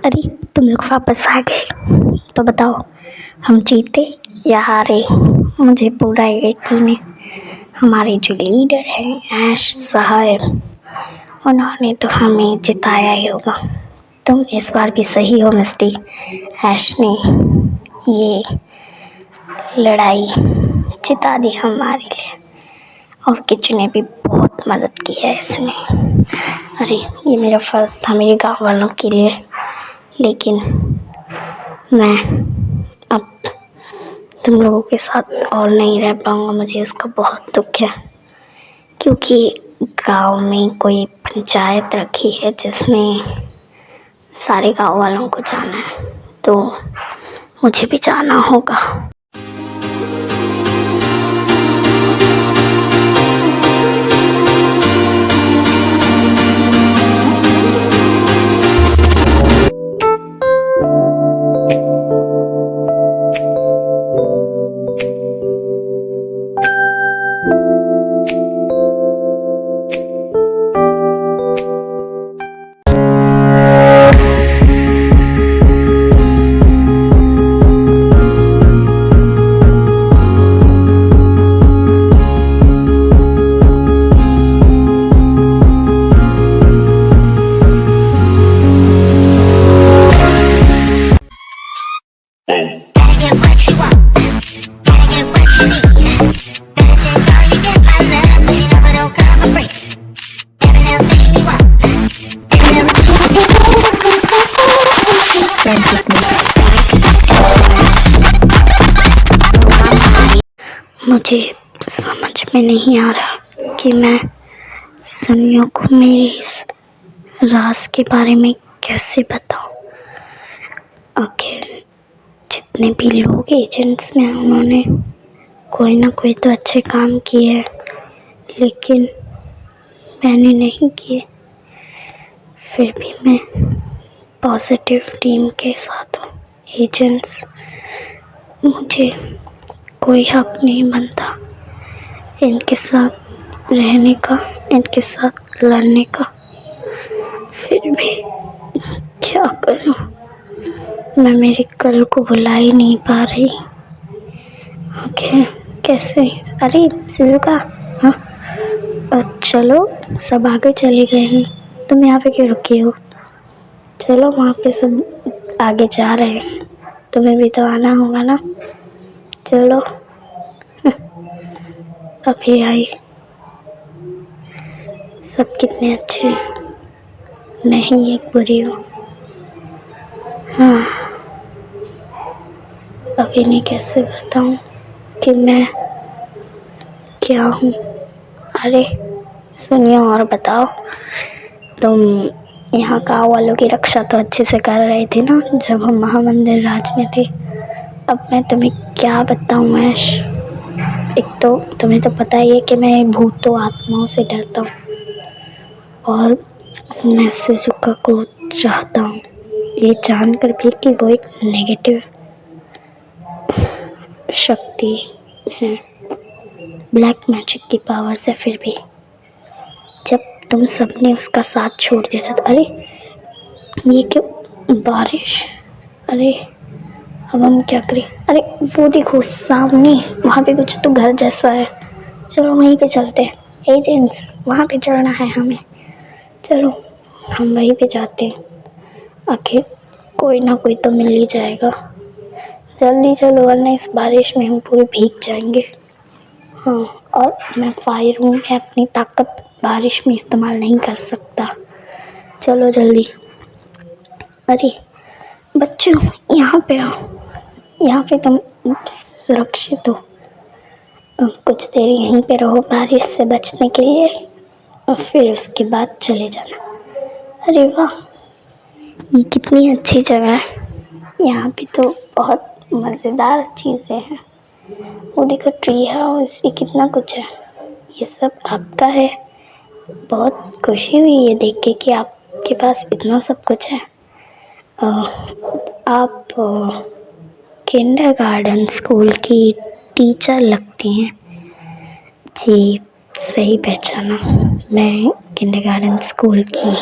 अरे तुम लोग वापस आ गए। तो बताओ, हम जीते या हारे? मुझे पूरा यकीन है हमारे जो लीडर हैं ऐश साहब, उन्होंने तो हमें जिताया ही होगा। तुम इस बार भी सही हो मिस्टी। ऐश ने ये लड़ाई जिता दी हमारे लिए, और किचन ने भी बहुत मदद की है इसमें। अरे ये मेरा फ़र्ज़ था मेरे गाँव वालों के लिए, लेकिन मैं अब तुम लोगों के साथ और नहीं रह पाऊँगा। मुझे इसका बहुत दुख है, क्योंकि गांव में कोई पंचायत रखी है जिसमें सारे गांव वालों को जाना है, तो मुझे भी जाना होगा। मुझे समझ में नहीं आ रहा कि मैं सुनियो को मेरे इस राज के बारे में कैसे बताऊं। आखिर जितने भी लोग एजेंट्स में हैं, उन्होंने कोई ना कोई तो अच्छे काम किए हैं, लेकिन मैंने नहीं किए। फिर भी मैं पॉजिटिव टीम के साथ हूँ। एजेंट्स, मुझे कोई हक नहीं बनता इनके साथ रहने का, इनके साथ लड़ने का। फिर भी क्या करूं, मैं मेरे कल को बुला ही नहीं पा रही। आखिर कैसे? अरे शिजुका, हाँ चलो, सब आगे चले गए हैं, तुम यहाँ पे क्यों रुकी हो? चलो, वहाँ पे सब आगे जा रहे हैं, तुम्हें भी तो आना होगा ना। चलो अभी आई। सब कितने अच्छे हैं, मैं ही एक बुरी हूँ। हाँ, अभी नहीं कैसे बताऊँ कि मैं क्या हूँ। अरे सुनिए और बताओ, तुम यहाँ गाँव वालों की रक्षा तो अच्छे से कर रहे थे ना जब हम महामंदिर राज में थे। अब मैं तुम्हें क्या बताऊँ ऐश। एक तो तुम्हें तो पता ही है कि मैं भूतों आत्माओं से डरता हूँ, और मैं शिजुका को चाहता हूँ, ये जानकर भी कि वो एक नेगेटिव शक्ति है, ब्लैक मैजिक की पावर से। फिर भी जब तुम सबने उसका साथ छोड़ दिया था, अरे ये क्यों बारिश? अरे अब हम क्या करें? अरे वो देखो सामने, वहाँ पे कुछ तो घर जैसा है, चलो वहीं पे चलते हैं। एजेंट्स, वहाँ पे चढ़ना है हमें, चलो हम वहीं पे जाते हैं। आखिर कोई ना कोई तो मिल ही जाएगा, जल्दी चलो वरना इस बारिश में हम पूरे भीग जाएंगे। हाँ, और मैं फायर हूँ, मैं अपनी ताकत बारिश में इस्तेमाल नहीं कर सकता। चलो जल्दी। अरे बच्चों, यहाँ पे आओ, यहाँ पे तुम सुरक्षित हो। कुछ देर यहीं पे रहो बारिश से बचने के लिए, और फिर उसके बाद चले जाना। अरे वाह, ये कितनी अच्छी जगह है। यहाँ पे तो बहुत मज़ेदार चीज़ें हैं। वो देखो ट्री हाउस, ये कितना कुछ है। ये सब आपका है। बहुत खुशी हुई ये देख के कि आपके पास इतना सब कुछ है। आप किंडरगार्टन स्कूल की टीचर लगती हैं। जी सही पहचाना, मैं किंडरगार्टन स्कूल की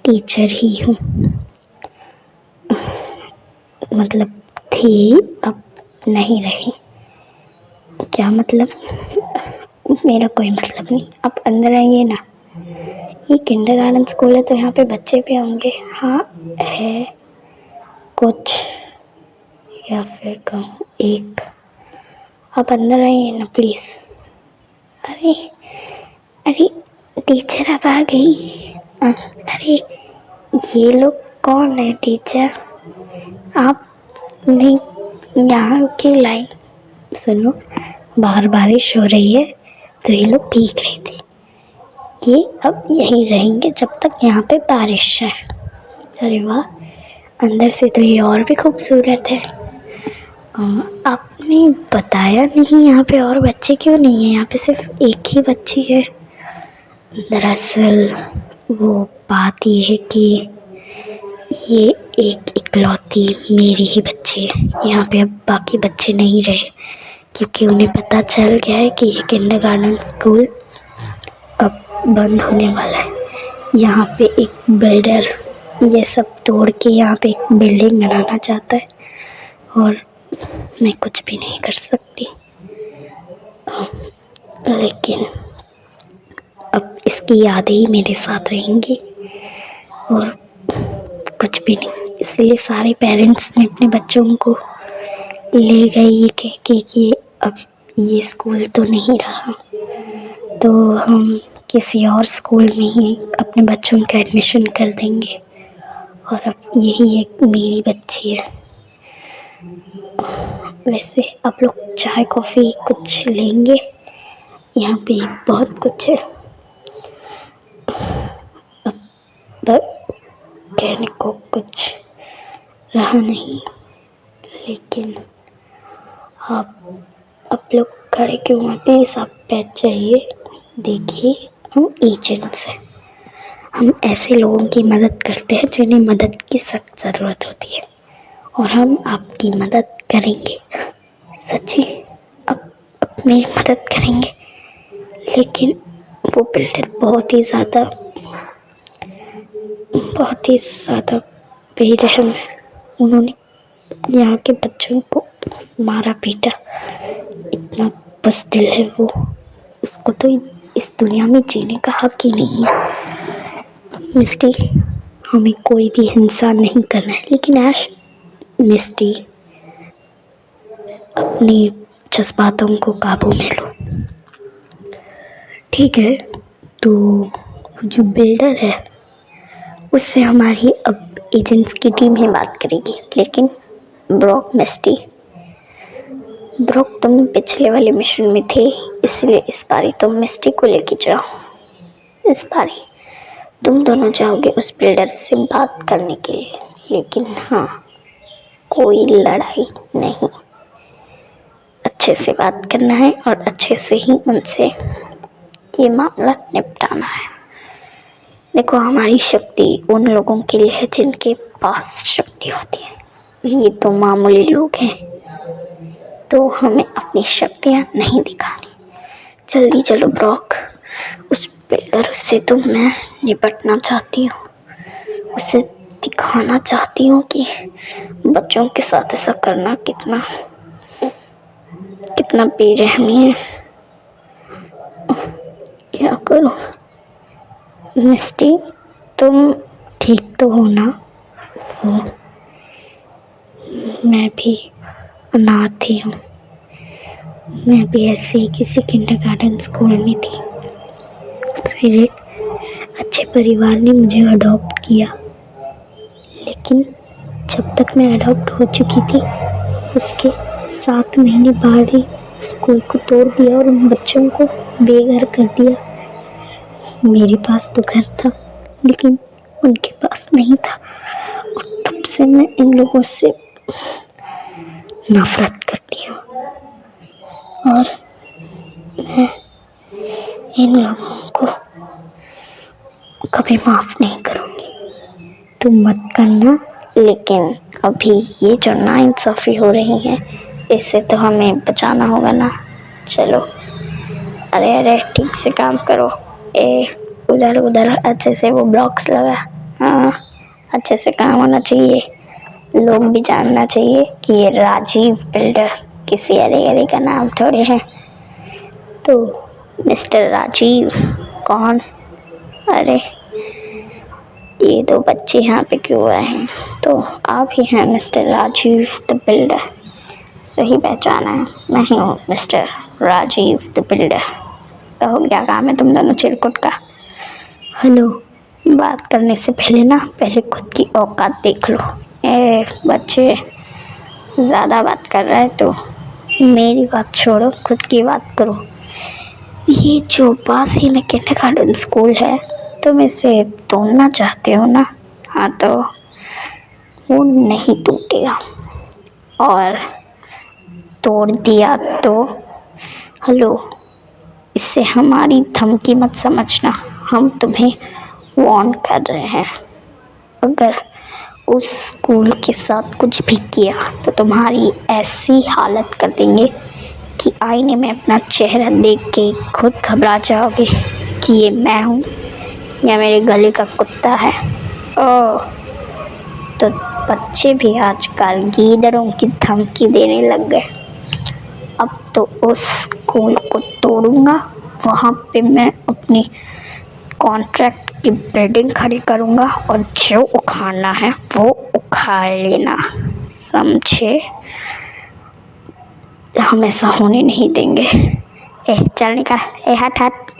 टीचर ही हूँ। मतलब थी अब नहीं रही। क्या मतलब? मेरा कोई मतलब नहीं, आप अंदर आइए ना। ये किंडरगार्टन स्कूल है तो यहाँ पे बच्चे भी होंगे। हाँ है कुछ, या फिर कहूँ एक। आप अंदर आइए ना प्लीज़। अरे अरे टीचर अब आ गई। अरे ये लोग कौन है टीचर? आप नहीं यहाँ क्यों लाई? सुनो, बाहर बारिश हो रही है तो ये लोग भीग रहे थे। ये अब यहीं रहेंगे जब तक यहाँ पे बारिश है। अरे वाह, अंदर से तो ये और भी खूबसूरत है। आपने बताया नहीं यहाँ पे और बच्चे क्यों नहीं है? यहाँ पे सिर्फ एक ही बच्ची है। दरअसल वो बात ये है कि ये एक इकलौती मेरी ही बच्ची है। यहाँ पे अब बाकी बच्चे नहीं रहे क्योंकि उन्हें पता चल गया है कि ये किंडरगार्टन स्कूल अब बंद होने वाला है। यहाँ पे एक बिल्डर ये सब तोड़ के यहाँ पे एक बिल्डिंग बनाना चाहता है और मैं कुछ भी नहीं कर सकती। लेकिन अब इसकी यादें ही मेरे साथ रहेंगी और कुछ भी नहीं। इसलिए सारे पेरेंट्स ने अपने बच्चों को ले गए ये कह के कि अब ये स्कूल तो नहीं रहा, तो हम किसी और स्कूल में ही अपने बच्चों का एडमिशन कर देंगे। और अब यही एक मेरी बच्ची है। वैसे आप लोग चाय कॉफ़ी कुछ लेंगे? यहाँ पे बहुत कुछ है, पर कहने को कुछ रहा नहीं। लेकिन आप लोग खड़े क्यों हैं? प्लीज़ आप बैठ जाइए। देखिए, हम एजेंट्स हैं। हम ऐसे लोगों की मदद करते हैं जिन्हें मदद की सख्त ज़रूरत होती है, और हम आपकी मदद करेंगे। सच्ची आप मेरी मदद करेंगे? लेकिन वो बिल्डर बहुत ही ज़्यादा बेरहम है। उन्होंने यहाँ के बच्चों को मारा पीटा। इतना बुज़दिल है वो, उसको तो इस दुनिया में जीने का हक ही नहीं है। मिस्टी, हमें कोई भी हिंसा नहीं करना है, लेकिन ऐश मिस्टी अपने जज्बातों को काबू में लो। ठीक है, तो जो बिल्डर है उससे हमारी अब एजेंट्स की टीम ही बात करेगी। लेकिन ब्रॉक, मिस्टी, ब्रॉक तुम पिछले वाले मिशन में थे, इसलिए इस बारी तुम मिस्टी को लेके जाओ। इस बारी तुम दोनों जाओगे उस बिल्डर से बात करने के लिए। लेकिन हाँ, कोई लड़ाई नहीं, अच्छे से बात करना है और अच्छे से ही उनसे ये मामला निपटाना है। देखो, हमारी शक्ति उन लोगों के लिए है जिनके पास शक्ति होती है। ये तो मामूली लोग हैं, तो हमें अपनी शक्तियाँ नहीं दिखानी। जल्दी चलो ब्रॉक, उस बिल्डर से तो मैं निपटना चाहती हूँ। उसे दिखाना चाहती हूँ कि बच्चों के साथ ऐसा करना कितना बेरहमी है। क्या करूँ? मिस्टी, तुम ठीक तो हो ना? मैं भी अनाथ ही हूँ। मैं भी ऐसे ही किसी किंडरगार्टन स्कूल में थी, फिर एक अच्छे परिवार ने मुझे अडॉप्ट किया। लेकिन जब तक मैं अडॉप्ट हो चुकी थी, उसके 7 महीने बाद ही स्कूल को तोड़ दिया और उन बच्चों को बेघर कर दिया। मेरे पास तो घर था, लेकिन उनके पास नहीं था, और तब से मैं इन लोगों से नफरत करती हूँ और मैं इन लोगों को कभी माफ़ नहीं करूँगी। तुम मत करना, लेकिन अभी ये जो नाइंसाफ़ी हो रही है, इससे तो हमें बचाना होगा ना। चलो, अरे ठीक से काम करो। उधर अच्छे से वो ब्लॉक्स लगा। हाँ, अच्छे से काम होना चाहिए। लोग भी जानना चाहिए कि ये राजीव बिल्डर किसी अरे का नाम थोड़े हैं। तो मिस्टर राजीव कौन? अरे ये दो बच्चे यहाँ पे क्यों आए हैं? तो आप ही हैं मिस्टर राजीव द बिल्डर। सही पहचाना है, मैं ही हूँ मिस्टर राजीव द बिल्डर। कहो क्या काम है तुम दोनों चिरकुट का? हेलो, बात करने से पहले ना पहले खुद की औकात देख लो। ए बच्चे, ज़्यादा बात कर रहा है तो मेरी बात छोड़ो, खुद की बात करो। ये जो पास ही में किंडरगार्टन स्कूल है, तुम इसे तोड़ना चाहते हो ना? हाँ, तो वो नहीं टूटेगा, और तोड़ दिया तो हेलो, इससे हमारी धमकी मत समझना, हम तुम्हें वार्न कर रहे हैं। अगर उस स्कूल के साथ कुछ भी किया तो तुम्हारी ऐसी हालत कर देंगे कि आईने में अपना चेहरा देख के खुद घबरा जाओगे कि ये मैं हूँ या मेरे गले का कुत्ता है। ओह, तो बच्चे भी आजकल गीदड़ों की धमकी देने लग गए। अब तो उस स्कूल को तोड़ूंगा, वहाँ पे मैं अपनी कॉन्ट्रैक्ट की बिल्डिंग खड़ी करूँगा और जो उखाड़ना है वो उखाड़ लेना, समझे? हमेशा होने नहीं देंगे। ए चल निकल, ए हट हट।